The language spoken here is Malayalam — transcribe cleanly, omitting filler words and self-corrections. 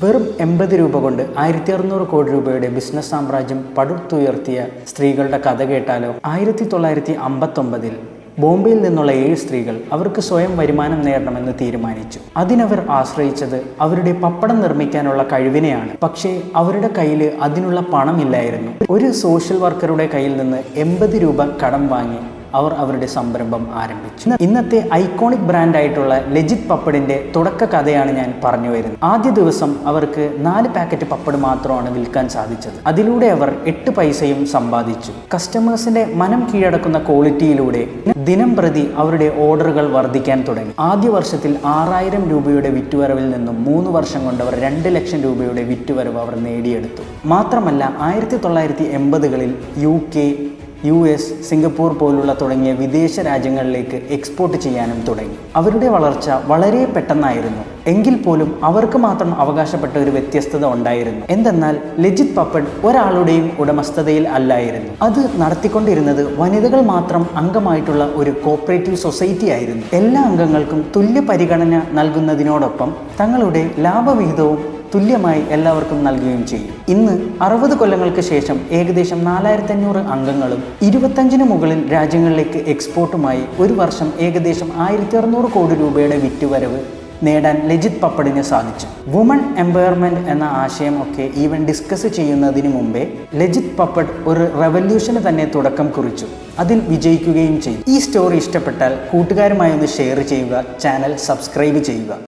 വെറും 80 രൂപ കൊണ്ട് 1600 കോടി രൂപയുടെ ബിസിനസ് സാമ്രാജ്യം പടുത്തുയർത്തിയ സ്ത്രീകളുടെ കഥ കേട്ടാലോ? 1959-ൽ ബോംബെയിൽ നിന്നുള്ള 7 സ്ത്രീകൾ അവർക്ക് സ്വയം വരുമാനം നേടണമെന്ന് തീരുമാനിച്ചു. അതിനവർ ആശ്രയിച്ചത് അവരുടെ പപ്പടം നിർമ്മിക്കാനുള്ള കഴിവിനെയാണ്. പക്ഷേ അവരുടെ കയ്യിൽ അതിനുള്ള പണമില്ലായിരുന്നു. ഒരു സോഷ്യൽ വർക്കറുടെ കയ്യിൽ നിന്ന് 80 രൂപ കടം വാങ്ങി അവർ അവരുടെ സംരംഭം ആരംഭിച്ചു. ഇന്നത്തെ ഐക്കോണിക് ബ്രാൻഡായിട്ടുള്ള ലെജിറ്റ് പപ്പടിന്റെ തുടക്ക കഥയാണ് ഞാൻ പറഞ്ഞു വരുന്നത്. ആദ്യ ദിവസം അവർക്ക് 4 പാക്കറ്റ് പപ്പട് മാത്രമാണ് വിൽക്കാൻ സാധിച്ചത്. അതിലൂടെ അവർ 8 പൈസയും സമ്പാദിച്ചു. കസ്റ്റമേഴ്സിന്റെ മനം കീഴടക്കുന്ന ക്വാളിറ്റിയിലൂടെ ദിനം പ്രതി അവരുടെ ഓർഡറുകൾ വർദ്ധിക്കാൻ തുടങ്ങി. ആദ്യ വർഷത്തിൽ 6000 രൂപയുടെ വിറ്റുവരവിൽ നിന്നും 3 വർഷം കൊണ്ട് അവർ 2 ലക്ഷം രൂപയുടെ വിറ്റുവരവ് അവർ നേടിയെടുത്തു. മാത്രമല്ല 1980-കളിൽ UK, US, സിംഗപ്പൂർ പോലുള്ള തുടങ്ങിയ വിദേശ രാജ്യങ്ങളിലേക്ക് എക്സ്പോർട്ട് ചെയ്യാനും തുടങ്ങി. അവരുടെ വളർച്ച വളരെ പെട്ടെന്നായിരുന്നു. എങ്കിൽ പോലും അവർക്ക് മാത്രം അവകാശപ്പെട്ട ഒരു വ്യത്യസ്തത ഉണ്ടായിരുന്നു. എന്തെന്നാൽ ലെജിറ്റ് പപ്പഡ് ഒരാളുടെയും ഉടമസ്ഥതയിൽ അല്ലായിരുന്നു. അത് നടത്തിക്കൊണ്ടിരുന്നത് വനിതകൾ മാത്രം അംഗമായിട്ടുള്ള ഒരു കോപ്പറേറ്റീവ് സൊസൈറ്റി ആയിരുന്നു. എല്ലാ അംഗങ്ങൾക്കും തുല്യ പരിഗണന നൽകുന്നതിനോടൊപ്പം തങ്ങളുടെ ലാഭവിഹിതവും തുല്യമായി എല്ലാവർക്കും നൽകുകയും ചെയ്യും. ഇന്ന് 60 കൊല്ലങ്ങൾക്ക് ശേഷം ഏകദേശം 4500 അംഗങ്ങളും 25-ന് മുകളിൽ രാജ്യങ്ങളിലേക്ക് എക്സ്പോർട്ടുമായി ഒരു വർഷം ഏകദേശം 1600 കോടി രൂപയുടെ വിറ്റുവരവ് നേടാൻ ലെജിറ്റ് പപ്പടിന് സാധിച്ചു. വുമൺ എംപവർമെന്റ് എന്ന ആശയം ഒക്കെ ഈവൻ ഡിസ്കസ് ചെയ്യുന്നതിന് മുമ്പേ ലെജിറ്റ് പപ്പഡ് ഒരു റെവല്യൂഷന് തന്നെ തുടക്കം കുറിച്ചു. അതിൽ വിജയിക്കുകയും ചെയ്തു. ഈ സ്റ്റോറി ഇഷ്ടപ്പെട്ടാൽ കൂട്ടുകാരുമായി ഒന്ന് ഷെയർ ചെയ്യുക, ചാനൽ സബ്സ്ക്രൈബ് ചെയ്യുക.